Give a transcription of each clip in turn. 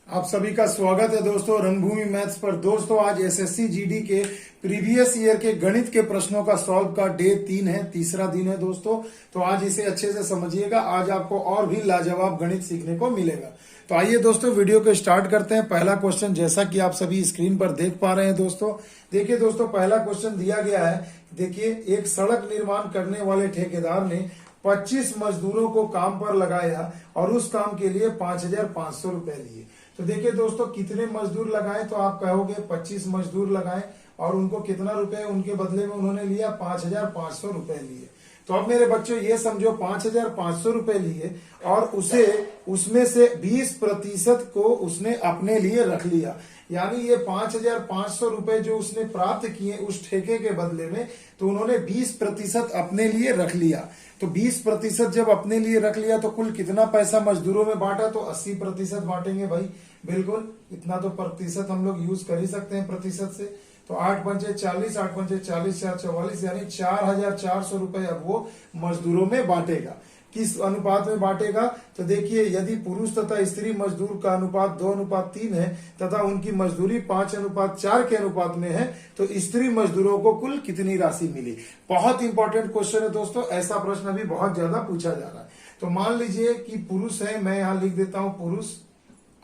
आप सभी का स्वागत है दोस्तों रंगभूमि मैथ्स पर। दोस्तों आज एसएससी जीडी के प्रीवियस ईयर के गणित के प्रश्नों का सॉल्व का डे 3 है, तीसरा दिन है दोस्तों। तो आज इसे अच्छे से समझिएगा, आज आपको और भी लाजवाब गणित सीखने को मिलेगा। तो आइए दोस्तों वीडियो को स्टार्ट करते हैं। पहला क्वेश्चन जैसा कि आप सभी स्क्रीन पर देख पा रहे हैं दोस्तों, देखिए दोस्तों पहला क्वेश्चन दिया गया है। देखिए एक सड़क निर्माण करने वाले ठेकेदार ने 25 मजदूरों को काम पर लगाया और उस काम के लिए 5,500 रुपए लिए। तो देखिए दोस्तों कितने मजदूर लगाए, तो आप कहोगे 25 मजदूर लगाए और उनको कितना रुपए उनके बदले में उन्होंने लिया, 5,500 रुपए लिए। तो अब मेरे बच्चों ये समझो 5,500 रुपए लिए और उसे उसमें से 20% को उसने अपने लिए रख लिया। यानी ये 5,500 रुपए जो उसने प्राप्त किए उस ठेके के बदले में, तो उन्होंने 20% अपने लिए रख लिया। तो 20% जब अपने लिए रख लिया तो कुल कितना पैसा मजदूरों में बांटा, तो 80% बांटेंगे भाई। बिल्कुल इतना तो प्रतिशत हम लोग यूज कर ही सकते हैं प्रतिशत से। तो 8 पंचे 40, 8 पंचे 40, 4 44, यानी 4,400 रुपए अब वो मजदूरों में बांटेगा। किस अनुपात में बांटेगा, तो देखिए यदि पुरुष तथा स्त्री मजदूर का अनुपात 2:3 है तथा उनकी मजदूरी 5:4 के अनुपात में है, तो स्त्री मजदूरों को कुल कितनी राशि मिली। बहुत इंपॉर्टेंट क्वेश्चन है दोस्तों, ऐसा प्रश्न अभी बहुत ज्यादा पूछा जा रहा है। तो मान लीजिए कि पुरुष है, मैं यहां लिख देता हूं पुरुष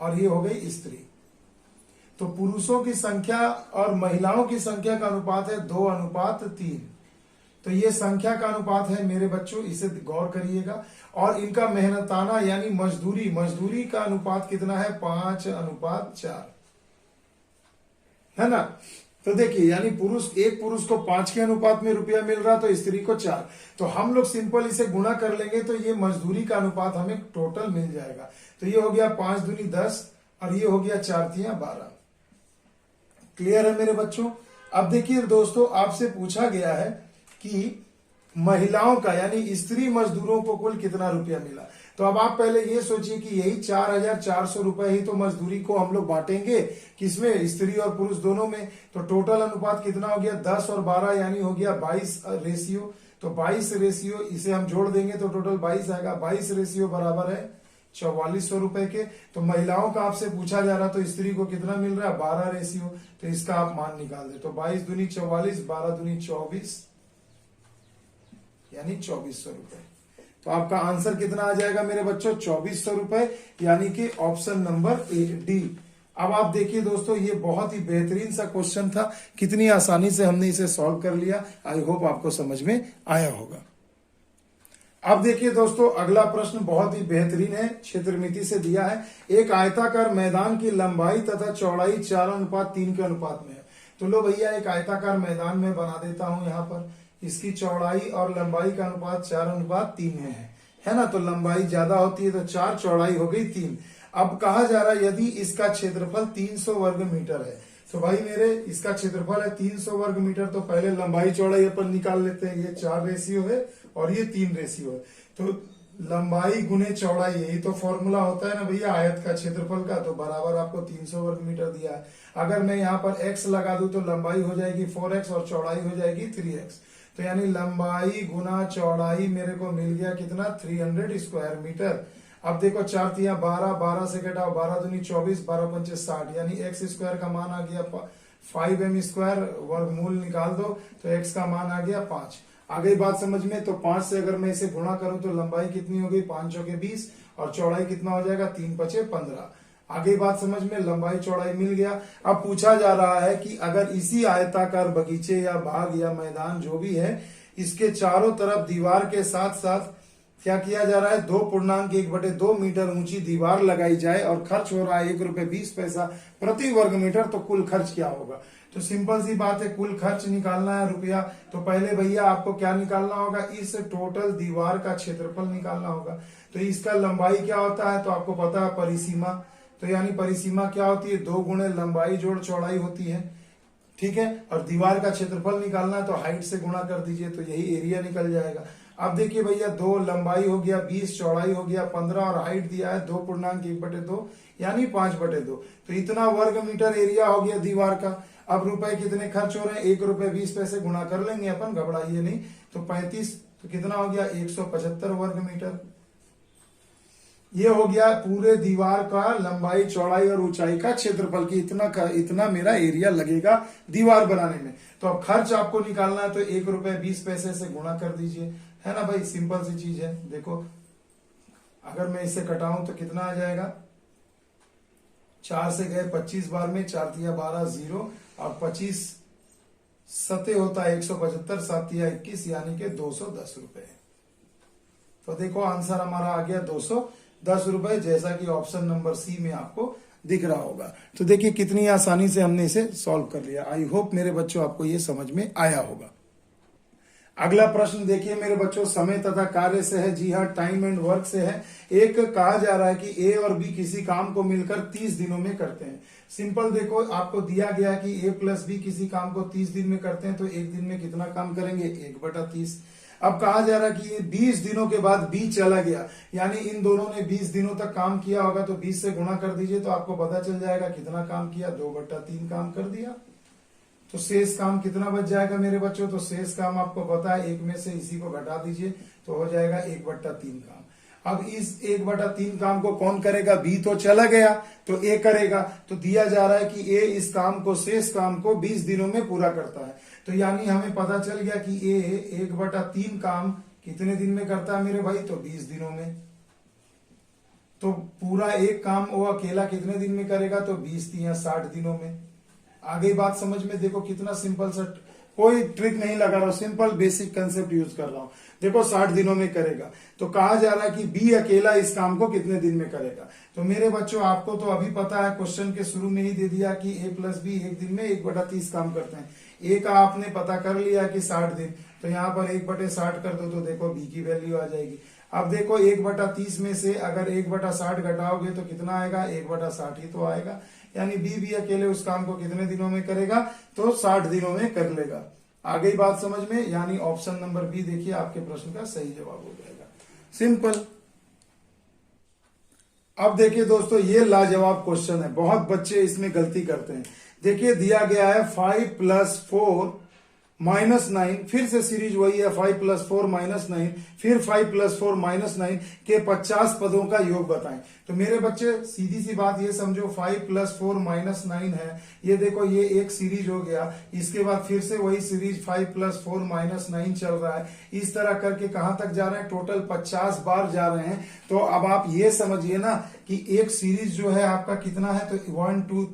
और ये हो गई स्त्री। तो पुरुषों की संख्या और महिलाओं की संख्या का अनुपात है 2:3। तो ये संख्या का अनुपात है मेरे बच्चों, इसे गौर करिएगा। और इनका मेहनताना यानी मजदूरी का अनुपात कितना है, 5:4 है ना। तो देखिए यानी एक पुरुष को 5 के अनुपात में रुपया मिल रहा, तो स्त्री को 4। तो हम लोग सिंपल इसे गुणा कर लेंगे तो ये मजदूरी का अनुपात हमें टोटल मिल जाएगा। तो ये हो गया 5 दूनी 10 और ये हो गया 4 तिया 12। क्लियर है मेरे बच्चों। अब देखिए दोस्तों आपसे पूछा गया है कि महिलाओं का यानी स्त्री मजदूरों को कुल कितना रुपया मिला। तो अब आप पहले ये सोचिए कि यही 4,400 रुपए ही तो मजदूरी को हम लोग बांटेंगे, किसमें, स्त्री और पुरुष दोनों में। तो टोटल अनुपात कितना हो गया, 10 और 12 यानी हो गया 22 रेशियो। तो 22 रेशियो इसे हम जोड़ देंगे तो टोटल 22 आएगा। 22 रेशियो बराबर है 4,400 रुपए के। तो महिलाओं का आपसे पूछा जा रहा, तो स्त्री को कितना मिल रहा है, 12 रेशियो। तो इसका आप मान निकाल दे। तो 22 दूनी 44, 12 दूनी 24 यानी 2,400 रुपए। तो आपका आंसर कितना आ जाएगा मेरे बच्चों, 2,400 रुपए, यानी कि ऑप्शन नंबर ए डी। अब आप देखिए दोस्तों ये बहुत ही बेहतरीन सा क्वेश्चन था, कितनी आसानी से हमने इसे सॉल्व कर लिया। आई होप आपको समझ में आया होगा। अब देखिए दोस्तों अगला प्रश्न बहुत ही बेहतरीन है, क्षेत्रमिति से दिया है। एक आयताकार मैदान की लंबाई तथा चौड़ाई 4:3 के अनुपात में है। तो लो भैया एक आयताकार मैदान में बना देता हूं, यहाँ पर इसकी चौड़ाई और लंबाई का अनुपात 4:3 में है ना। तो लंबाई ज्यादा होती है तो 4, चौड़ाई हो गई 3। अब कहा जा रहा है यदि इसका क्षेत्रफल 300 वर्ग मीटर है, तो भाई मेरे इसका क्षेत्रफल है 300 वर्ग मीटर। तो पहले लंबाई चौड़ाई अपन निकाल लेते हैं। ये 4 रेशियो है और ये 3 रेशियो है। तो लंबाई गुने चौड़ाई, यही तो फॉर्मूला होता है ना भैया आयत का क्षेत्रफल का। तो बराबर आपको 300 वर्ग मीटर दिया है। अगर मैं यहाँ पर x लगा दूं तो लंबाई हो जाएगी 4x और चौड़ाई हो जाएगी 3x। तो यानी लंबाई गुना चौड़ाई मेरे को मिल गया कितना, 300 स्क्वायर मीटर। अब देखो 4 तिया 12, 12 से घटाओ 12 दूनी 24, 12 पंचे 60, यानी x स्क्वायर का मान आ गया 5m स्क्वायर। वर्गमूल निकाल दो तो x का मान आ गया 5। आ गई बात समझ में। तो 5 से अगर मैं इसे गुणा करूं तो लंबाई कितनी हो गई, 5 चौके 20 और चौड़ाई कितना हो जाएगा, 3 पचे 15। आगे बात समझ में, लंबाई चौड़ाई मिल गया। अब पूछा जा रहा है कि अगर इसी आयताकार बगीचे या बाग या मैदान जो भी है, इसके चारों तरफ दीवार के साथ साथ क्या किया जा रहा है, 2.1/2 मीटर ऊंची दीवार लगाई जाए और खर्च हो रहा है 1 रुपए 20 पैसा प्रति वर्ग मीटर, तो कुल खर्च क्या होगा। तो सिंपल सी बात है, कुल खर्च निकालना है रुपया। तो पहले भैया आपको क्या निकालना होगा, इस टोटल दीवार का क्षेत्रफल निकालना होगा। तो इसका लंबाई क्या होता है, तो आपको पता है परिसीमा। तो यानी परिसीमा क्या होती है, 2 गुणे लंबाई जोड़ चौड़ाई होती है, ठीक है। और दीवार का क्षेत्रफल निकालना है तो हाइट से गुणा कर दीजिए, तो यही एरिया निकल जाएगा। अब देखिए भैया 2 लंबाई हो गया 20, चौड़ाई हो गया 15 और हाइट दिया है 2.1/2 यानी 5/2। तो इतना वर्ग मीटर एरिया हो गया दीवार का। अब रुपए कितने खर्च हो रहे हैं, 1 रुपए 20 पैसे गुणा कर लेंगे अपन, घबराइए नहीं। तो 35, तो कितना हो गया 175 वर्ग मीटर। ये हो गया पूरे दीवार का लंबाई चौड़ाई और ऊंचाई का क्षेत्रफल की इतना मेरा एरिया लगेगा दीवार बनाने में। तो अब खर्च आपको निकालना है तो 1 रुपए 20 पैसे से गुणा कर दीजिए, है ना भाई, सिंपल सी चीज है। देखो अगर मैं इससे कटाऊं तो कितना आ जाएगा, 4 से गए 25 बार में, 4 तिया 12 0 और 25 सते होता है 175, 7 तिया 21 यानी कि 210 रुपए। तो देखो आंसर हमारा आ गया 210 रुपए, जैसा कि ऑप्शन नंबर सी में आपको दिख रहा होगा। तो देखिए कितनी आसानी से हमने इसे सॉल्व कर लिया। आई होप मेरे बच्चों आपको ये समझ में आया होगा। अगला प्रश्न देखिए मेरे बच्चों, समय तथा कार्य से है। जी हाँ, टाइम एंड वर्क से है। एक कहा जा रहा है कि ए और बी किसी काम को मिलकर 30 दिनों में करते हैं। सिंपल देखो आपको दिया गया कि ए प्लस बी किसी काम को 30 दिन में करते हैं, तो एक दिन में कितना काम करेंगे, 1/30। अब कहा जा रहा है कि 20 दिनों के बाद बी चला गया, यानी इन दोनों ने 20 दिनों तक काम किया होगा, तो 20 से गुणा कर दीजिए तो आपको पता चल जाएगा कितना काम किया, 2/3 काम कर दिया। तो शेष काम कितना बच जाएगा मेरे बच्चों, तो शेष काम आपको पता है, एक में से इसी को घटा दीजिए तो हो जाएगा 1/3 काम। अब इस 1/3 काम को कौन करेगा, बी तो चला गया तो ए करेगा। तो दिया जा रहा है कि ए इस काम को, शेष काम को 20 दिनों में पूरा करता है। तो यानी हमें पता चल गया कि ए 1/3 काम कितने दिन में करता है मेरे भाई, तो 20 दिनों में। तो पूरा एक काम वो अकेला कितने दिन में करेगा, तो 20 तिया 60 दिनों में। आगे बात समझ में, देखो कितना सिंपल सा, कोई ट्रिक नहीं लगा रहा हूं, सिंपल बेसिक कंसेप्ट यूज कर रहा हूं। देखो 60 दिनों में करेगा, तो कहा जा रहा है कि बी अकेला इस काम को कितने दिन में करेगा। तो मेरे बच्चों आपको तो अभी पता है, क्वेश्चन के शुरू में ही दे दिया कि ए प्लस बी एक दिन में 1/30 काम करते हैं। ए का आपने पता कर लिया कि 60 दिन, तो यहाँ पर 1/60 कर दो तो देखो बी की वैल्यू आ जाएगी। अब देखो 1/30 में से अगर 1/60 घटाओगे तो कितना आएगा, 1/60 ही तो आएगा। यानी बी भी अकेले उस काम को कितने दिनों में करेगा, तो 60 दिनों में कर लेगा। आ गई बात समझ में, यानी ऑप्शन नंबर बी देखिए आपके प्रश्न का सही जवाब हो जाएगा। सिंपल। अब देखिए दोस्तों ये लाजवाब क्वेश्चन है, बहुत बच्चे इसमें गलती करते हैं। देखिए दिया गया है 5 + 4 -9, फिर से सीरीज वही है 5 + 4 -9, फिर 5 + 4 -9 के 50 पदों का योग बताएं। तो मेरे बच्चे सीधी सी बात ये समझो, 5 + 4 -9 है, ये देखो ये एक सीरीज हो गया। इसके बाद फिर से वही सीरीज 5 + 4 -9 चल रहा है। इस तरह करके कहां तक जा रहे हैं, टोटल 50 बार जा रहे हैं। तो अब आप ये समझिए ना कि एक सीरीज जो है आपका कितना है, तो 1 2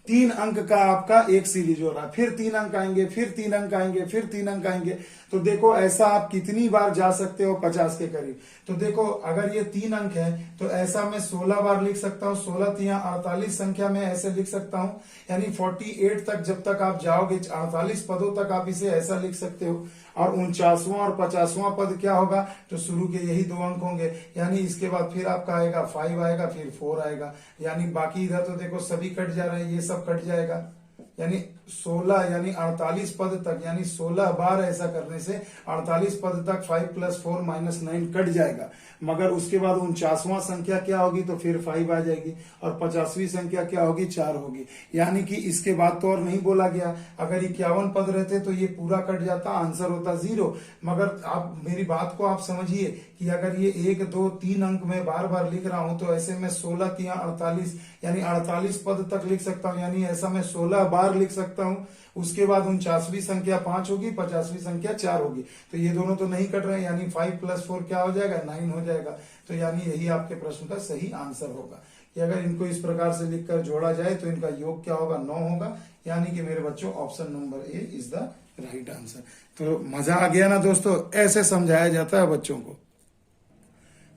3 अंक का आपका एक सीरीज हो रहा है, फिर 3 अंक आएंगे, फिर 3 अंक आएंगे, फिर 3 अंक आएंगे। तो देखो ऐसा आप कितनी बार जा सकते हो, 50 के करीब। तो देखो अगर ये 3 अंक है तो ऐसा मैं 16 बार लिख सकता हूँ, 16 तिया 48 संख्या में ऐसे लिख सकता हूँ। यानी 48 तक जब तक आप जाओगे, 48 पदों तक आप इसे ऐसा लिख सकते हो। और 49वां और 50वां पद क्या होगा, तो शुरू के यही 2 अंक होंगे। यानी इसके बाद फिर आपका आएगा 5 आएगा, फिर 4 आएगा। यानी बाकी इधर तो देखो सभी कट जा रहे हैं, ये सब कट जाएगा। यानी 16 यानी 48 पद तक, यानी 16 बार ऐसा करने से 48 पद तक 5 + 4 -9 कट जाएगा। मगर उसके बाद 49वां संख्या क्या होगी, तो फिर 5 आ जाएगी, और 50वीं संख्या क्या होगी, 4 होगी। यानी कि इसके बाद तो और नहीं बोला गया। अगर 51 पद रहते तो ये पूरा कट जाता, आंसर होता 0। मगर आप मेरी बात को आप समझिए कि अगर ये 1 2 3 अंक में बार बार लिख रहा हूं, तो ऐसे में 16 तिया 48 यानी 48 पद तक लिख सकता हूं। यानी ऐसा मैं 16 बार लिख सकता हूं। उसके बाद 49वीं संख्या 5 होगी, 50वीं संख्या 4 होगी। तो ये दोनों तो नहीं कट रहे हैं, यानी 5 + 4 क्या हो जाएगा, 9 हो जाएगा। तो यानी यही आपके प्रश्न का सही आंसर होगा कि अगर इनको इस प्रकार से लिखकर जोड़ा जाए तो इनका योग क्या होगा, 9 होगा। यानी कि मेरे बच्चों option number A is the right answer. तो मजा आ गया ना दोस्तों, ऐसे समझाया जाता है बच्चों को।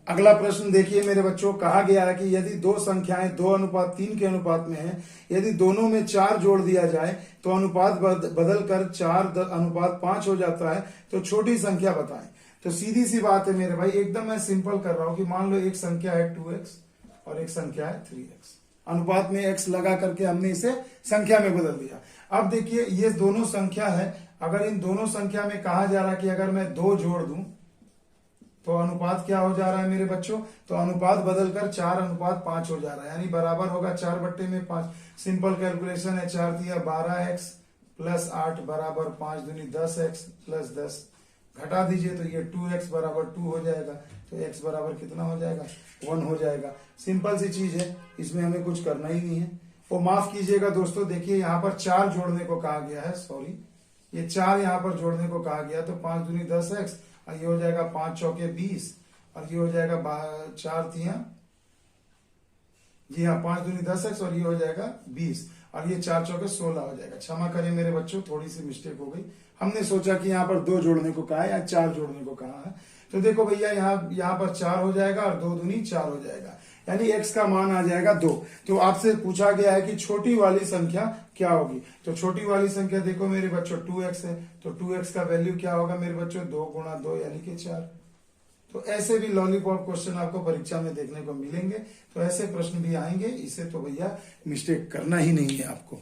अगला प्रश्न देखिए मेरे बच्चों, कहा गया है कि यदि दो संख्याएं 2:3 के अनुपात में हैं, यदि दोनों में 4 जोड़ दिया जाए तो अनुपात बदल कर 4:5 हो जाता है, तो छोटी संख्या बताएं। तो सीधी सी बात है मेरे भाई, एकदम मैं सिंपल कर रहा हूं कि मान लो एक संख्या है 2x और एक संख्या है 3x। अनुपात में x लगा करके हमने इसे संख्या में बदल दिया। अब देखिए ये दोनों संख्या है, अगर इन दोनों संख्या में कहा जा रहा है कि अगर मैं 2 जोड़ दूं तो अनुपात क्या हो जा रहा है मेरे बच्चों, तो अनुपात बदलकर 4:5 हो जा रहा है। यानी बराबर होगा 4/5। सिंपल कैलकुलेशन है, 4 तिया 12x + 8 = 5 दूनी 10x + 10 घटा दीजिए तो ये 2x = 2 हो जाएगा। तो x बराबर कितना हो जाएगा 1 हो जाएगा। सिंपल सी चीज है, इसमें हमें कुछ करना ही नहीं है। वो माफ कीजिएगा दोस्तों, देखिए यहाँ पर 4 जोड़ने को कहा गया है, सॉरी ये 4 यहाँ पर जोड़ने को कहा गया, तो 5 दूनी 10x और ये हो जाएगा 5 चौके 20 और ये हो जाएगा 4 तिया जी हाँ 5 दूनी 10x और ये हो जाएगा 20 और ये 4 चौके 16 हो जाएगा। क्षमा करें मेरे बच्चों, थोड़ी सी मिस्टेक हो गई, हमने सोचा कि यहाँ पर 2 जोड़ने को कहा है या 4 जोड़ने को कहा है। तो देखो भैया यहाँ पर 4 हो जाएगा और 2 दूनी 4 हो जाएगा, यानी x का मान आ जाएगा 2। तो आपसे पूछा गया है कि छोटी वाली संख्या क्या होगी, तो छोटी वाली संख्या देखो मेरे बच्चों 2x है, तो 2x का वैल्यू क्या होगा मेरे बच्चों 2 गुणा 2 यानी कि 4। तो ऐसे भी लॉलीपॉप क्वेश्चन आपको परीक्षा में देखने को मिलेंगे, तो ऐसे प्रश्न भी आएंगे, इसे तो भैया मिस्टेक करना ही नहीं है आपको।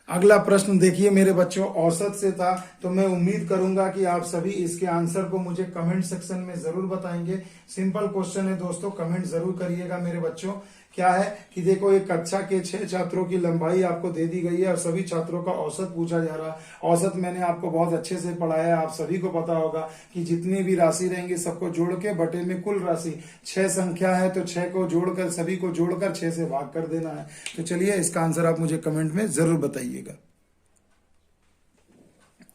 अगला प्रश्न देखिए मेरे बच्चों, औसत से था, तो मैं उम्मीद करूंगा कि आप सभी इसके आंसर को मुझे कमेंट सेक्शन में जरूर बताएंगे। सिंपल क्वेश्चन है दोस्तों, कमेंट जरूर करिएगा मेरे बच्चों। क्या है कि देखो एक कक्षा के 6 छात्रों की लंबाई आपको दे दी गई है और सभी छात्रों का औसत पूछा जा रहा है। औसत मैंने आपको बहुत अच्छे से पढ़ाया है, आप सभी को पता होगा कि जितनी भी राशि रहेंगी सबको जोड़ के बटे में कुल राशि 6 संख्या है, तो 6 को जोड़कर सभी को जोड़कर 6 से भाग कर देना है। तो चलिए इसका आंसर आप मुझे कमेंट में जरूर बताइएगा।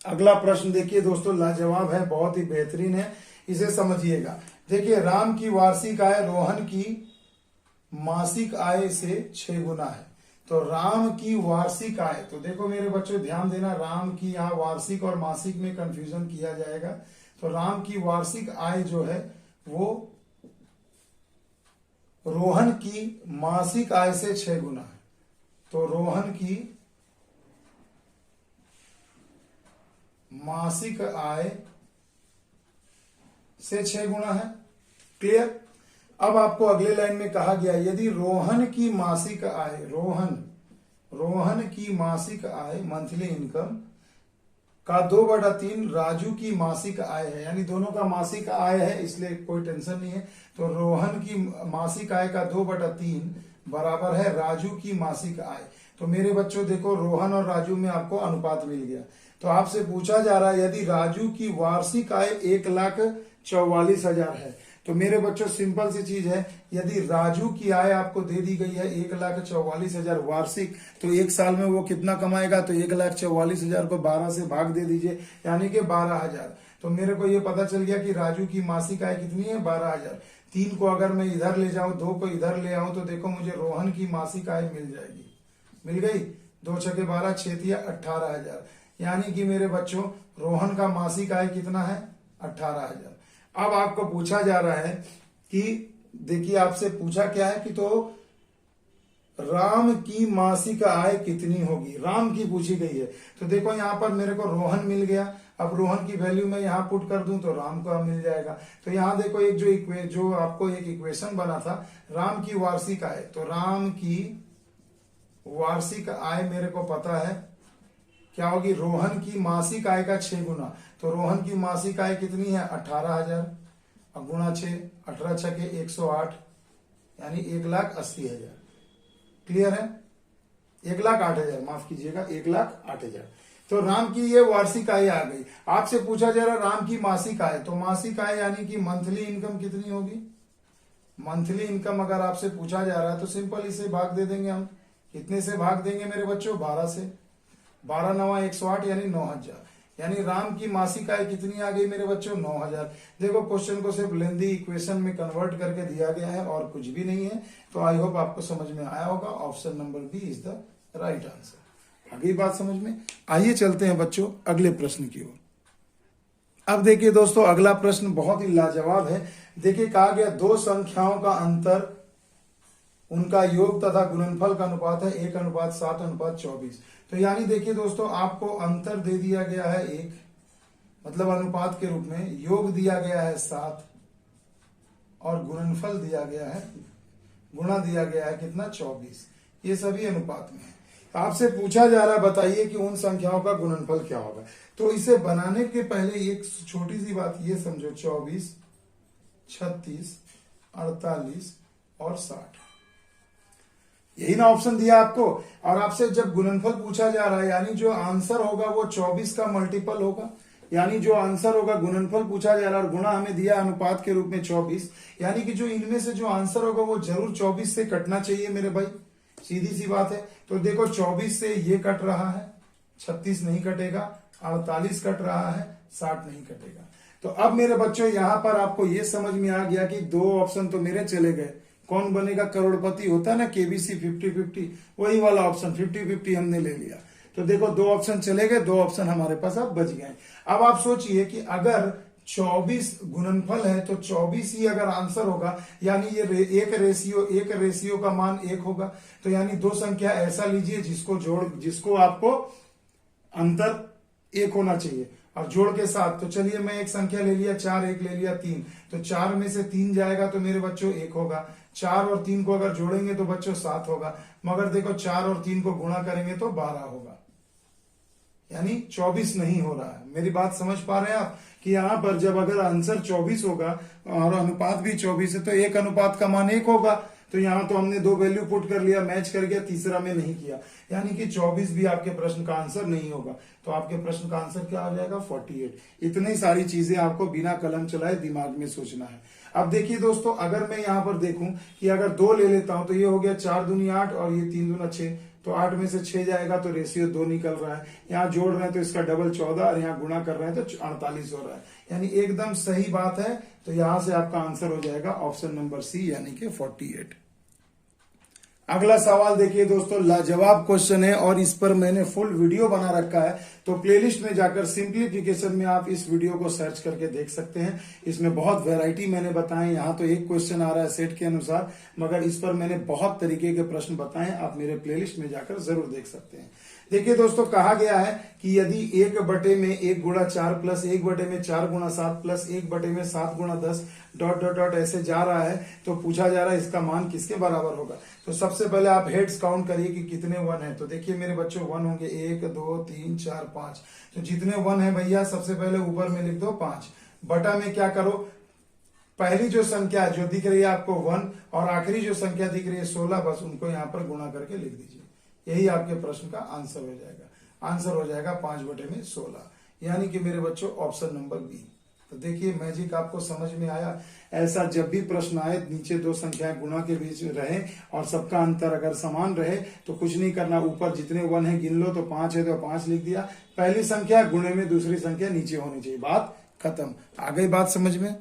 अगला प्रश्न देखिए दोस्तों, लाजवाब है, बहुत ही बेहतरीन है, इसे समझिएगा। देखिए राम की वार्षिक आय रोहन की मासिक आय से 6 गुना है। तो राम की वार्षिक आय, तो देखो मेरे बच्चों ध्यान देना, राम की यहाँ वार्षिक और मासिक में कंफ्यूजन किया जाएगा। तो राम की वार्षिक आय जो है वो रोहन की मासिक आय से 6 गुना है। तो रोहन की मासिक आय से 6 गुना है। क्लियर। अब आपको अगले लाइन में कहा गया यदि रोहन की मासिक आय, रोहन की मासिक आय मंथली इनकम का 2/3 राजू की मासिक आय है, यानी दोनों का मासिक आय है इसलिए कोई टेंशन नहीं है। तो रोहन की मासिक आय का 2/3 बराबर है राजू की मासिक आय। तो मेरे बच्चों देखो रोहन और राजू में आपको अनुपात मिल गया। तो आपसे पूछा जा रहा है यदि राजू की वार्षिक आय 1,44,000 है, तो मेरे बच्चों सिंपल सी चीज है, यदि राजू की आय आपको दे दी गई है 1,44,000 वार्षिक, तो एक साल में वो कितना कमाएगा, तो 1,44,000 को 12 से भाग दे दीजिए यानी कि 12,000। तो मेरे को ये पता चल गया कि राजू की मासिक आय कितनी है 12,000। 3 को अगर मैं इधर ले जाऊं, 2 को इधर ले आऊं, तो देखो मुझे रोहन की मासिक आय मिल जाएगी, मिल गई। 2 छके 12, 6 18,000, यानी कि मेरे बच्चों रोहन का मासिक आय कितना है 18,000। अब आपको पूछा जा रहा है कि देखिए आपसे पूछा क्या है कि तो राम की मासिक आय कितनी होगी, राम की पूछी गई है। तो देखो यहाँ पर मेरे को रोहन मिल गया, अब रोहन की वैल्यू मैं यहाँ पुट कर दूं तो राम को मिल जाएगा। तो यहाँ देखो एक जो आपको एक इक्वेशन बना था राम की वार्षिक आय, तो राम की वार्षिक आय मेरे को पता है क्या होगी, रोहन की मासिक आय का 6 गुना। तो रोहन की मासिक आय कितनी है 18,000 और गुणा 6, 18 छके 108 यानी 1,80,000। क्लियर है, 1,08,000 माफ कीजिएगा 1,08,000। तो राम की ये वार्षिक आय आ गई। आपसे पूछा जा रहा राम की मासिक आय, तो मासिक आय यानी कि मंथली इनकम कितनी होगी। मंथली इनकम अगर आपसे पूछा जा रहा है तो सिंपल इसे भाग दे देंगे हम। कितने से भाग देंगे मेरे बच्चों 12 से, 12 9 108 यानी 9,000। यानी राम की मासिक आय कितनी आ गई मेरे बच्चों 9,000। देखो क्वेश्चन को सिर्फ लेंदी इक्वेशन में कन्वर्ट करके दिया गया है और कुछ भी नहीं है। तो आई होप आपको समझ में आया होगा, option number B is the right answer. आ गई बात समझ में। आइए चलते हैं बच्चों अगले प्रश्न की ओर। अब देखिए दोस्तों अगला प्रश्न बहुत ही लाजवाब है। देखिए कहा गया दो संख्याओं का अंतर उनका योग तथा गुणनफल का अनुपात है 1:7:24। तो यानी देखिए दोस्तों आपको अंतर दे दिया गया है 1, मतलब अनुपात के रूप में, योग दिया गया है 7 और गुणनफल दिया गया है, गुणा दिया गया है कितना 24। ये सभी अनुपात में है। आपसे पूछा जा रहा है बताइए कि उन संख्याओं का गुणनफल क्या होगा। तो इसे बनाने के पहले एक छोटी सी बात ये समझो, 24, 36, 48 और 60, यही ना ऑप्शन दिया आपको। और आपसे जब गुणनफल पूछा जा रहा है यानी जो आंसर होगा वो 24 का मल्टीपल होगा, यानी जो आंसर होगा, गुणनफल पूछा जा रहा है और गुणा हमें दिया अनुपात के रूप में 24, यानी कि जो इनमें से जो आंसर होगा वो जरूर 24 से कटना चाहिए मेरे भाई, सीधी सी बात है। तो देखो 24 से ये कट रहा है, 36 नहीं कटेगा, 48 कट रहा है, 60 नहीं कटेगा। तो अब मेरे बच्चों यहां पर आपको ये समझ में आ गया कि दो ऑप्शन तो मेरे चले गए, कौन बनेगा करोड़पति, होता है ना केबीसी 50-50, वही वाला ऑप्शन 50-50 हमने ले लिया। तो देखो दो ऑप्शन चले गए, दो ऑप्शन हमारे पास अब बच गए। अब आप सोचिए कि अगर 24 गुणनफल है तो 24 ही अगर आंसर होगा, यानी ये एक रेशियो का मान 1 होगा। तो यानी दो संख्या ऐसा लीजिए जिसको आपको अंतर 1 होना चाहिए और जोड़ के साथ। तो चलिए मैं एक संख्या ले लिया 4, एक ले लिया 3, तो 4 में से 3 जाएगा तो मेरे बच्चों 1 होगा। 4 और 3 को अगर जोड़ेंगे तो बच्चों 7 होगा, मगर देखो 4 और 3 को गुणा करेंगे तो 12 होगा, यानी 24 नहीं हो रहा है। मेरी बात समझ पा रहे हैं आप कि यहाँ पर जब अगर आंसर 24 होगा और अनुपात भी 24 है तो एक अनुपात का मान 1 होगा। तो यहाँ तो हमने दो वैल्यू पुट कर लिया, मैच कर गया, तीसरा में नहीं किया, यानी कि 24 भी आपके प्रश्न का आंसर नहीं होगा। तो आपके प्रश्न का आंसर क्या हो जाएगा 48। इतनी सारी चीजें आपको बिना कलम चलाए दिमाग में सोचना है। अब देखिए दोस्तों, अगर मैं यहाँ पर देखूं कि अगर 2 ले लेता हूं तो ये हो गया 4 दूनी 8 और ये 3 दूना 6, तो 8 में से 6 जाएगा तो रेशियो 2 निकल रहा है। यहाँ जोड़ रहे हैं तो इसका डबल 14 और यहाँ गुणा कर रहे हैं तो 48 हो रहा है, यानी एकदम सही बात है। तो यहां से आपका आंसर हो जाएगा ऑप्शन नंबर सी, यानी कि 48। अगला सवाल देखिए दोस्तों, लाजवाब क्वेश्चन है और इस पर मैंने फुल वीडियो बना रखा है। तो प्लेलिस्ट में जाकर सिंप्लीफिकेशन में आप इस वीडियो को सर्च करके देख सकते हैं। इसमें बहुत वैरायटी मैंने बताए। यहाँ तो एक क्वेश्चन आ रहा है सेट के अनुसार, मगर इस पर मैंने बहुत तरीके के प्रश्न बताए, आप मेरे प्लेलिस्ट में जाकर जरूर देख सकते हैं। देखिए दोस्तों, कहा गया है कि यदि 1 में 1 गुणा 4 प्लस 1 में 4 गुणा 7 प्लस 1 में 7 गुणा 10 डॉट डॉट डॉट ऐसे जा रहा है, तो पूछा जा रहा है इसका मान किसके बराबर होगा। तो सबसे पहले आप हेड्स काउंट करिए कि कितने 1 है। तो देखिए मेरे बच्चों 1 होंगे 1 2 3 4 5। तो जितने 1 है भैया सबसे पहले ऊपर में लिख दो 5, बटा में क्या करो, पहली जो संख्या जो दिख रही है आपको 1 और आखिरी जो संख्या दिख रही है 16, बस उनको यहां पर गुणा करके लिख दीजिए। यही आपके प्रश्न का आंसर हो जाएगा। आंसर हो जाएगा 5/16, यानी कि मेरे बच्चों ऑप्शन नंबर बी। तो देखिए मैजिक आपको समझ में आया। ऐसा जब भी प्रश्न आए, नीचे दो संख्याएं गुणा के बीच में रहे और सबका अंतर अगर समान रहे तो कुछ नहीं करना, ऊपर जितने 1 है गिन लो, तो 5 है तो 5 लिख दिया। पहली संख्या गुणे में दूसरी संख्या नीचे होनी चाहिए, बात खत्म। आ गई बात समझ में।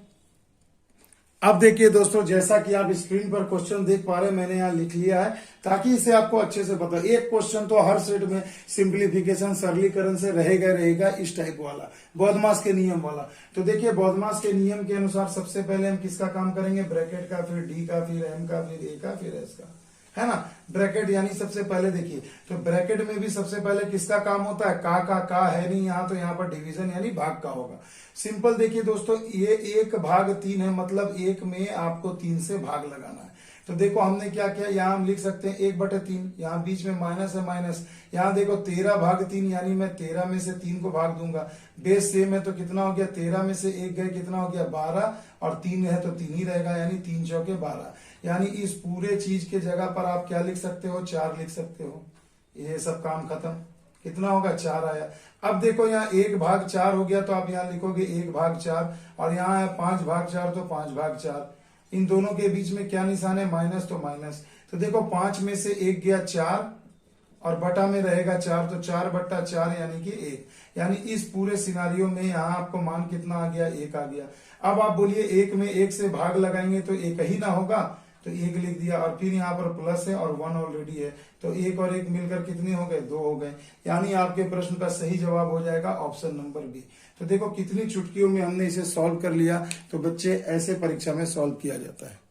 अब देखिए दोस्तों, जैसा कि आप स्क्रीन पर क्वेश्चन देख पा रहे हैं, मैंने यहाँ लिख लिया है ताकि इसे आपको अच्छे से पता। एक क्वेश्चन तो हर सेट में सिंप्लीफिकेशन सरलीकरण से रहेगा इस टाइप वाला, बॉडमास के नियम वाला। तो देखिए बॉडमास के नियम के अनुसार सबसे पहले हम किसका काम करेंगे, ब्रैकेट का, फिर डी का, फिर एम का, फिर ए का, फिर एस का, है ना। ब्रैकेट यानी सबसे पहले देखिए, तो ब्रैकेट में भी सबसे पहले किसका काम होता है, का है नहीं यहाँ, तो यहाँ पर डिवीजन यानी भाग का होगा। सिंपल देखिए दोस्तों, ये 1/3 है, मतलब 1 में आपको 3 से भाग लगाना है। तो देखो हमने क्या किया, यहाँ हम लिख सकते हैं 1/3, यहाँ बीच में माइनस है माइनस, यहाँ देखो 13/3, यानी मैं 13 में से 3 को भाग दूंगा। बेस सेम है तो कितना हो गया, 13 में से 1 गए कितना हो गया 12, और 3 है तो 3 ही रहेगा, यानी 3 चौके 12। यानी इस पूरे चीज के जगह पर आप क्या लिख सकते हो, 4 लिख सकते हो। ये सब काम खत्म। कितना होगा 4 आया। अब देखो यहाँ 1/4 हो गया, तो आप यहाँ लिखोगे 1/4, और यहाँ है 5/4 तो 5/4। इन दोनों के बीच में क्या निशान है, माइनस, तो माइनस। तो देखो 5 में से 1 गया 4 और बटा में रहेगा 4, तो 4/4 यानी कि 1। यानी इस पूरे सिनारियो में यहाँ आपको मान कितना आ गया, 1 आ गया। अब आप बोलिए 1 में 1 से भाग लगाएंगे तो 1 ही ना होगा, तो 1 लिख दिया, और फिर यहाँ पर प्लस है और 1 ऑलरेडी है, तो 1 और 1 मिलकर कितने हो गए, 2 हो गए। यानी आपके प्रश्न का सही जवाब हो जाएगा ऑप्शन नंबर बी। तो देखो कितनी चुटकियों में हमने इसे सॉल्व कर लिया। तो बच्चे ऐसे परीक्षा में सॉल्व किया जाता है।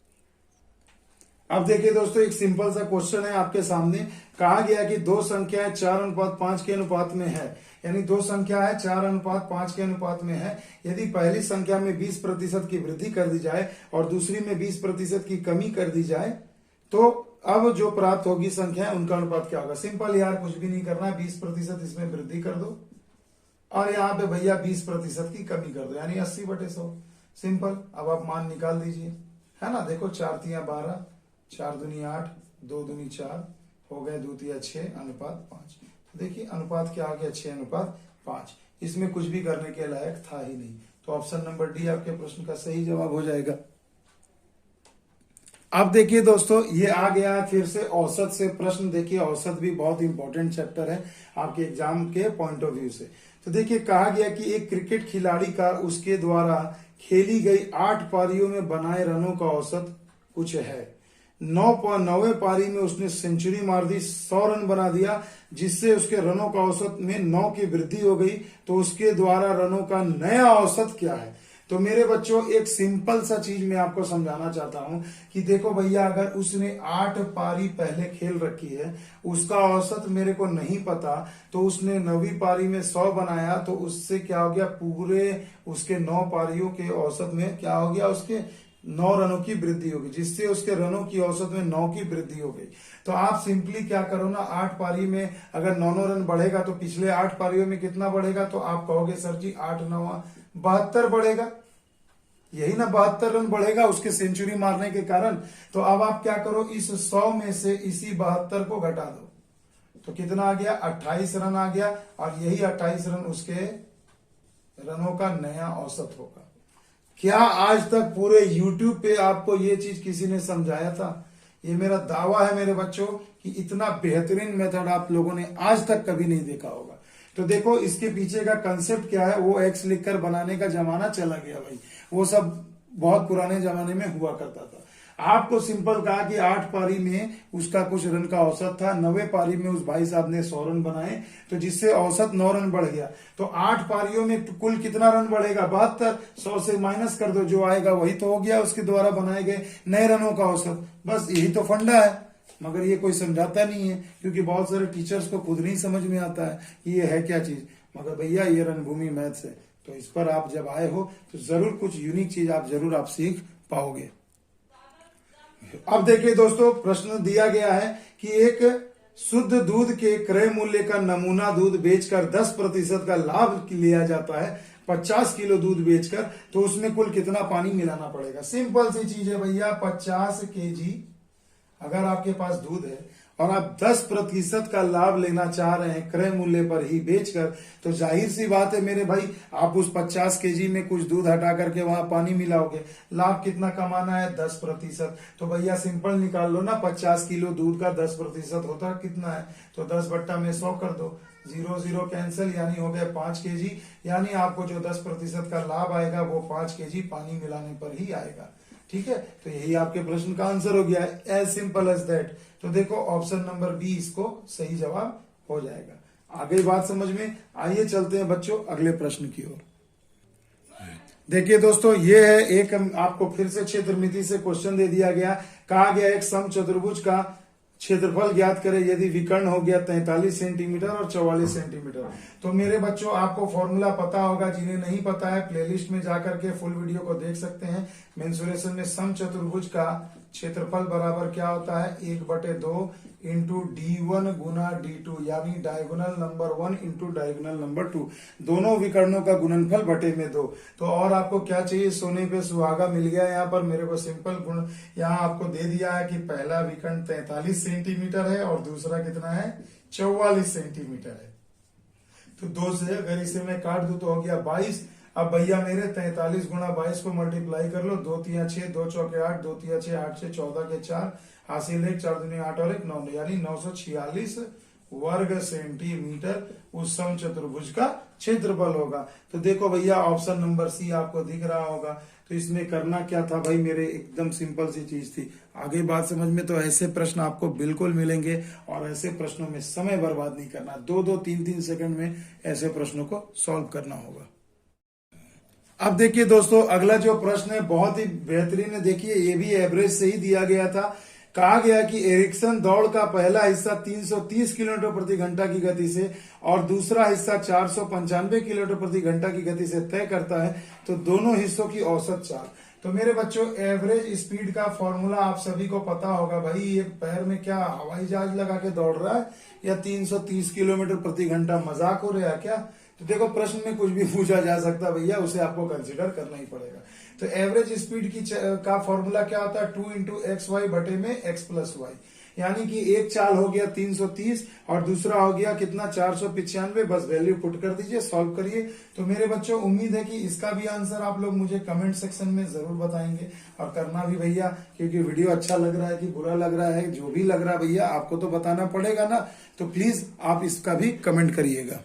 अब देखिए दोस्तों, एक सिंपल सा क्वेश्चन है आपके सामने। कहा गया कि दो संख्याएं 4:5 के अनुपात में है, यानी दो संख्या है 4:5 के अनुपात में है। यदि पहली संख्या में 20% की वृद्धि कर दी जाए और दूसरी में 20% की कमी कर दी जाए, तो अब जो प्राप्त होगी संख्या उनका अनुपात क्या होगा। सिंपल यार, कुछ भी नहीं करना है, 20% इसमें वृद्धि कर दो और यहाँ पे भैया 20% की कमी कर दो, यानी 80/100। सिंपल। अब आप मान निकाल दीजिए, है ना। देखो 4 तिया 12, 4 दूनी 8, 2 दूनी 4, हो गए 2 तिया 6 अनुपात 5। तो देखिए अनुपात क्या आ गया, 6:5। इसमें कुछ भी करने के लायक था ही नहीं। तो ऑप्शन नंबर डी आपके प्रश्न का सही जवाब हो जाएगा। अब देखिए दोस्तों, ये आ गया फिर से औसत से प्रश्न। देखिए औसत भी बहुत इंपॉर्टेंट चैप्टर है आपके एग्जाम के पॉइंट ऑफ व्यू से। तो देखिए कहा गया कि एक क्रिकेट खिलाड़ी का उसके द्वारा खेली गई 8 पारियों में बनाए रनों का औसत कुछ है। 9वें पारी में उसने सेंचुरी मार दी, 100 रन बना दिया, जिससे उसके रनों का औसत में 9 की वृद्धि हो गई। तो उसके द्वारा रनों का नया औसत क्या है? तो मेरे बच्चों एक सिंपल सा चीज मैं आपको समझाना चाहता हूं कि देखो भैया, अगर उसने 8 पारी पहले खेल रखी है, उसका औसत मेरे को नहीं पता, तो उसने 9वीं पारी में 100 बनाया, तो उससे क्या हो गया, पूरे उसके 9 पारियों के औसत में क्या हो गया, उसके 9 रनों की वृद्धि होगी, जिससे उसके रनों की औसत में 9 की वृद्धि हो गई। तो आप सिंपली क्या करो ना, 8 पारी में अगर 9 रन बढ़ेगा तो पिछले 8 पारियों में कितना बढ़ेगा? तो आप कहोगे सर जी 8 9 72 बढ़ेगा, यही ना 72 रन बढ़ेगा उसके सेंचुरी मारने के कारण। तो अब आप क्या करो, इस 100 में से इसी 72 को घटा दो, तो कितना आ गया? 28 रन आ गया, और यही 28 रन उसके रनों का नया औसत होगा। क्या आज तक पूरे YouTube पे आपको ये चीज किसी ने समझाया था? ये मेरा दावा है मेरे बच्चों कि इतना बेहतरीन मेथड आप लोगों ने आज तक कभी नहीं देखा होगा। तो देखो इसके पीछे का कंसेप्ट क्या है, वो एक्स लिखकर बनाने का जमाना चला गया भाई, वो सब बहुत पुराने जमाने में हुआ करता था। आपको सिंपल कहा कि 8 पारी में उसका कुछ रन का औसत था, 9वें पारी में उस भाई साहब ने 100 रन बनाए, तो जिससे औसत 9 रन बढ़ गया। तो 8 पारियों में कुल कितना रन बढ़ेगा? 72। 100 से माइनस कर दो, जो आएगा वही तो हो गया उसके द्वारा बनाए गए नए रनों का औसत। बस यही तो फंडा है, मगर ये कोई समझाता नहीं है, क्योंकि बहुत सारे टीचर्स को खुद नहीं समझ में आता है कि ये है क्या चीज। मगर भैया ये रणभूमि मैथ्स है, तो इस पर आप जब आए हो तो जरूर कुछ यूनिक चीज आप जरूर आप सीख पाओगे। अब देखिए दोस्तों, प्रश्न दिया गया है कि एक शुद्ध दूध के क्रय मूल्य का नमूना दूध बेचकर 10% का लाभ लिया जाता है। 50 किलो दूध बेचकर, तो उसमें कुल कितना पानी मिलाना पड़ेगा? सिंपल सी चीज है भैया, 50 केजी अगर आपके पास दूध है और आप 10% का लाभ लेना चाह रहे हैं क्रय मूल्य पर ही बेचकर, तो जाहिर सी बात है मेरे भाई, आप उस 50 केजी में कुछ दूध हटा करके वहां पानी मिलाओगे। लाभ कितना कमाना है? 10%। तो भैया सिंपल निकाल लो ना, 50 किलो दूध का 10% होता कितना है? तो 10/100 कर दो, 0 0 कैंसिल, यानी हो गया 5 केजी। यानी आपको जो 10% का लाभ आएगा वो 5 केजी पानी मिलाने पर ही आएगा। ठीक है, तो यही आपके प्रश्न का आंसर हो गया है, एज सिंपल एज दैट। तो देखो ऑप्शन नंबर बी इसको सही जवाब हो जाएगा। आ गई बात समझ में? आइए चलते हैं बच्चों अगले प्रश्न की ओर। देखिए दोस्तों, ये है एक आपको फिर से क्षेत्रमिति से क्वेश्चन दे दिया गया। कहा गया एक समचतुर्भुज का क्षेत्रफल ज्ञात करें यदि विकर्ण हो गया 43 सेंटीमीटर और 44 सेंटीमीटर। तो मेरे बच्चों आपको फॉर्मूला पता होगा, जिन्हें नहीं पता है प्लेलिस्ट में जाकर के फुल वीडियो को देख सकते हैं। मेंसुरेशन में समचतुर्भुज का क्षेत्रफल बराबर क्या होता है? 1/2 इंटू D1 गुना D2, यानी diagonal number 1 into diagonal number 2, दोनों विकर्णों का गुणनफल बटे में 2। तो और आपको क्या चाहिए? सोने पे सुहागा मिल गया। यहाँ पर मेरे को सिंपल गुण यहाँ आपको दे दिया है कि पहला विकर्ण 43 सेंटीमीटर है और दूसरा कितना है? 44 सेंटीमीटर है। तो 2 से अगर इसे मैं काट दूं तो हो गया 22। अब भैया मेरे 43 गुणा 22 को मल्टीप्लाई कर लो, 2 3 6, 2 चौके 8, 2 3 6, 8 से 14 के 4, हासिल 1, 4 दूनी 8 और 1 9, यानी 946 वर्ग सेंटीमीटर उस समचतुर्भुज का क्षेत्रफल होगा। तो देखो भैया ऑप्शन नंबर सी आपको दिख रहा होगा। तो इसमें करना क्या था भाई मेरे? एकदम सिंपल सी चीज थी। आगे बात समझ में? तो ऐसे प्रश्न आपको बिल्कुल मिलेंगे, और ऐसे प्रश्नों में समय बर्बाद नहीं करना, 2 3 सेकंड में ऐसे प्रश्नों को सॉल्व करना होगा। अब देखिए दोस्तों, अगला जो प्रश्न है बहुत ही बेहतरीन है। देखिए ये भी एवरेज से ही दिया गया था। कहा गया कि एरिक्सन दौड़ का पहला हिस्सा 330 किलोमीटर प्रति घंटा की गति से और दूसरा हिस्सा 495 किलोमीटर प्रति घंटा की गति से तय करता है, तो दोनों हिस्सों की औसत चाल। तो मेरे बच्चों एवरेज स्पीड का फॉर्मूला आप सभी को पता होगा भाई। ये पैर में क्या हवाई जहाज लगा के दौड़ रहा है या 330 किलोमीटर प्रति घंटा? मजाक हो रहा है क्या? तो देखो प्रश्न में कुछ भी पूछा जा सकता है भैया, उसे आपको कंसीडर करना ही पड़ेगा। तो एवरेज स्पीड की का फॉर्मूला क्या होता है? 2 इंटू एक्स वाई बटे में x प्लस वाई। यानी कि एक चाल हो गया 330 और दूसरा हो गया कितना 495। बस वैल्यू पुट कर दीजिए, सॉल्व करिए। तो मेरे बच्चों उम्मीद है कि इसका भी आंसर आप लोग मुझे कमेंट सेक्शन में जरूर बताएंगे, और करना भी भैया, क्योंकि वीडियो अच्छा लग रहा है कि बुरा लग रहा है, जो भी लग रहा है भैया आपको तो बताना पड़ेगा ना, तो प्लीज आप इसका भी कमेंट करिएगा।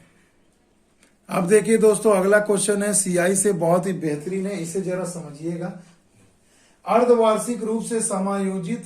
अब देखिए दोस्तों, अगला क्वेश्चन है सीआई से, बहुत ही बेहतरीन है, इसे जरा समझिएगा। अर्धवार्षिक रूप से समायोजित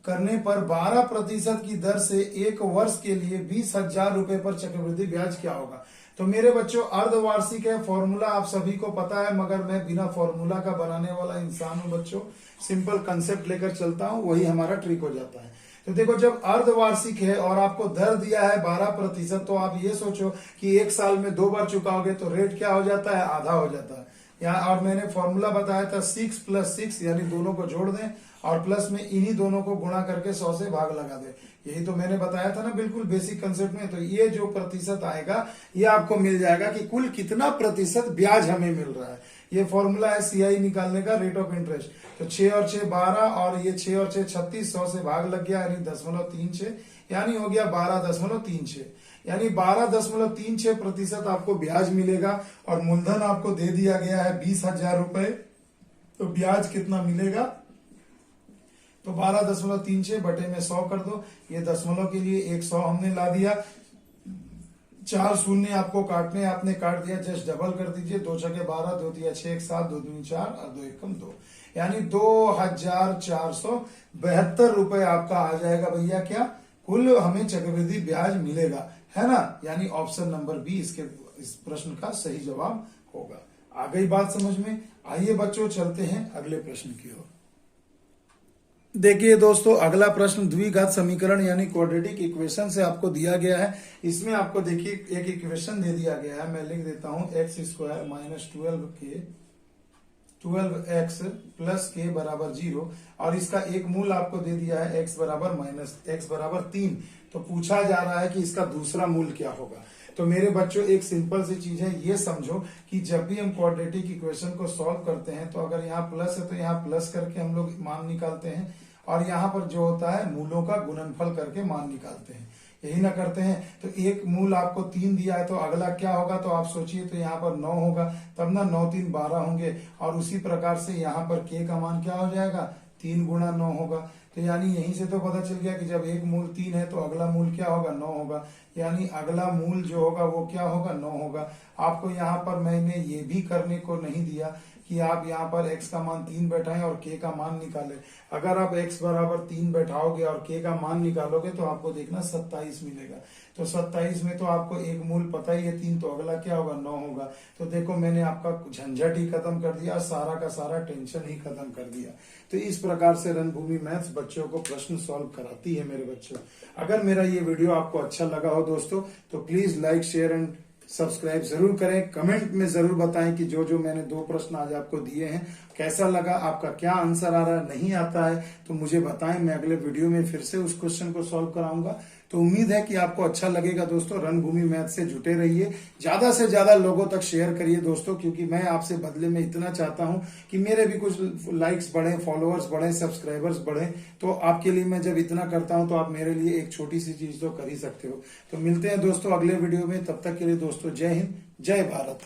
करने पर 12% की दर से एक वर्ष के लिए 20,000 रुपए पर चक्रवृद्धि ब्याज क्या होगा। तो मेरे बच्चों अर्धवार्षिक है, फॉर्मूला आप सभी को पता है, मगर मैं बिना फॉर्मूला का बनाने वाला इंसान हूं बच्चों, सिंपल कंसेप्ट लेकर चलता हूं, वही हमारा ट्रिक हो जाता है। तो देखो, जब अर्धवार्षिक है और आपको दर दिया है 12%, तो आप ये सोचो कि एक साल में 2 बार चुकाओगे तो रेट क्या हो जाता है, आधा हो जाता है। यहाँ और मैंने फॉर्मूला बताया था 6 + 6, यानी दोनों को जोड़ दें और प्लस में इन्हीं दोनों को गुणा करके 100 से भाग लगा दें। यही तो मैंने बताया था ना, बिल्कुल बेसिक कंसेप्ट में। तो ये जो प्रतिशत आएगा ये आपको मिल जाएगा कि कुल कितना प्रतिशत ब्याज हमें मिल रहा है। ये फॉर्मूला है सीआई निकालने का, रेट ऑफ इंटरेस्ट। तो 6 और 6 12, और ये 6 और 6 36, 100 से भाग लग गया, यानी 0.36, यानी हो गया 12.36, यानी 12.36% आपको ब्याज मिलेगा। और मूलधन आपको दे दिया गया है 20,000 रुपए, तो ब्याज कितना मिलेगा, तो 12.36 बटे में 100 कर दो। ये दशमलव के लिए 100 हमने ला दिया, 4 शून्य आपको काटने, आपने काट दिया, जस्ट डबल कर दीजिए, 2 छके 12, 2 तिया 6, 1 7, 2 दूनी 4 और 2 एकम 2, यानी 2,472 रुपए आपका आ जाएगा भैया। क्या कुल हमें चक्रवृद्धि ब्याज मिलेगा, है ना। यानी ऑप्शन नंबर बी इसके इस प्रश्न का सही जवाब होगा। आ गई बात समझ में। आइए बच्चों चलते हैं अगले प्रश्न की ओर। देखिए दोस्तों, अगला प्रश्न द्विघात समीकरण यानी क्वाड्रेटिक इक्वेशन से आपको दिया गया है। इसमें आपको देखिए एक इक्वेशन दे दिया गया है, मैं लिख देता हूं x² - 12x + k = 0, और इसका एक मूल आपको दे दिया है x = -3। तो पूछा जा रहा है कि इसका दूसरा मूल क्या होगा। तो मेरे बच्चों एक सिंपल सी चीज है, ये समझो कि जब भी हम क्वाड्रेटिक इक्वेशन को सॉल्व करते हैं, तो अगर यहाँ प्लस है तो यहाँ प्लस करके हम लोग मान निकालते हैं, और यहाँ पर जो होता है मूलों का गुणनफल करके मान निकालते हैं, यही ना करते हैं। तो एक मूल आपको 3 दिया है, तो अगला क्या होगा, तो आप सोचिए, तो यहाँ पर 9 होगा, तब ना 9 3 12 होंगे, और उसी प्रकार से यहाँ पर k का मान क्या हो जाएगा, 3 × 9 होगा। तो यानी यहीं से तो पता चल गया कि जब एक मूल 3 है तो अगला मूल क्या होगा, 9 होगा, यानी अगला मूल जो होगा वो क्या होगा, 9 होगा। आपको यहाँ पर मैंने ये भी करने को नहीं दिया कि आप यहाँ पर x का मान 3 बैठाएं और k का मान निकालें। अगर आप x = 3 बैठाओगे और k का मान निकालोगे तो आपको देखना 27 मिलेगा। तो 27 में तो आपको एक मूल पता ही है 3, तो अगला क्या होगा, 9 होगा। तो देखो मैंने आपका झंझट ही खत्म कर दिया, सारा का सारा टेंशन ही खत्म कर दिया। तो इस प्रकार से रणभूमि मैथ्स बच्चों को प्रश्न सॉल्व कराती है मेरे बच्चों। अगर मेरा ये वीडियो आपको अच्छा लगा हो दोस्तों, तो please like share and subscribe जरूर करें। कमेंट में जरूर बताएं कि जो मैंने 2 प्रश्न आज आपको दिए हैं कैसा लगा, आपका क्या आंसर आ रहा है, नहीं आता है तो मुझे बताएं, मैं अगले वीडियो में फिर से उस क्वेश्चन को सॉल्व कराऊंगा। तो उम्मीद है कि आपको अच्छा लगेगा दोस्तों। रणभूमि मैथ से जुटे रहिए, ज्यादा से ज्यादा लोगों तक शेयर करिए दोस्तों, क्योंकि मैं आपसे बदले में इतना चाहता हूं कि मेरे भी कुछ लाइक्स बढ़े, फॉलोअर्स बढ़े, सब्सक्राइबर्स बढ़े। तो आपके लिए मैं जब इतना करता हूं तो आप मेरे लिए एक छोटी सी चीज तो कर ही सकते हो। तो मिलते हैं दोस्तों अगले वीडियो में, तब तक के लिए दोस्तों जय हिंद, जय भारत।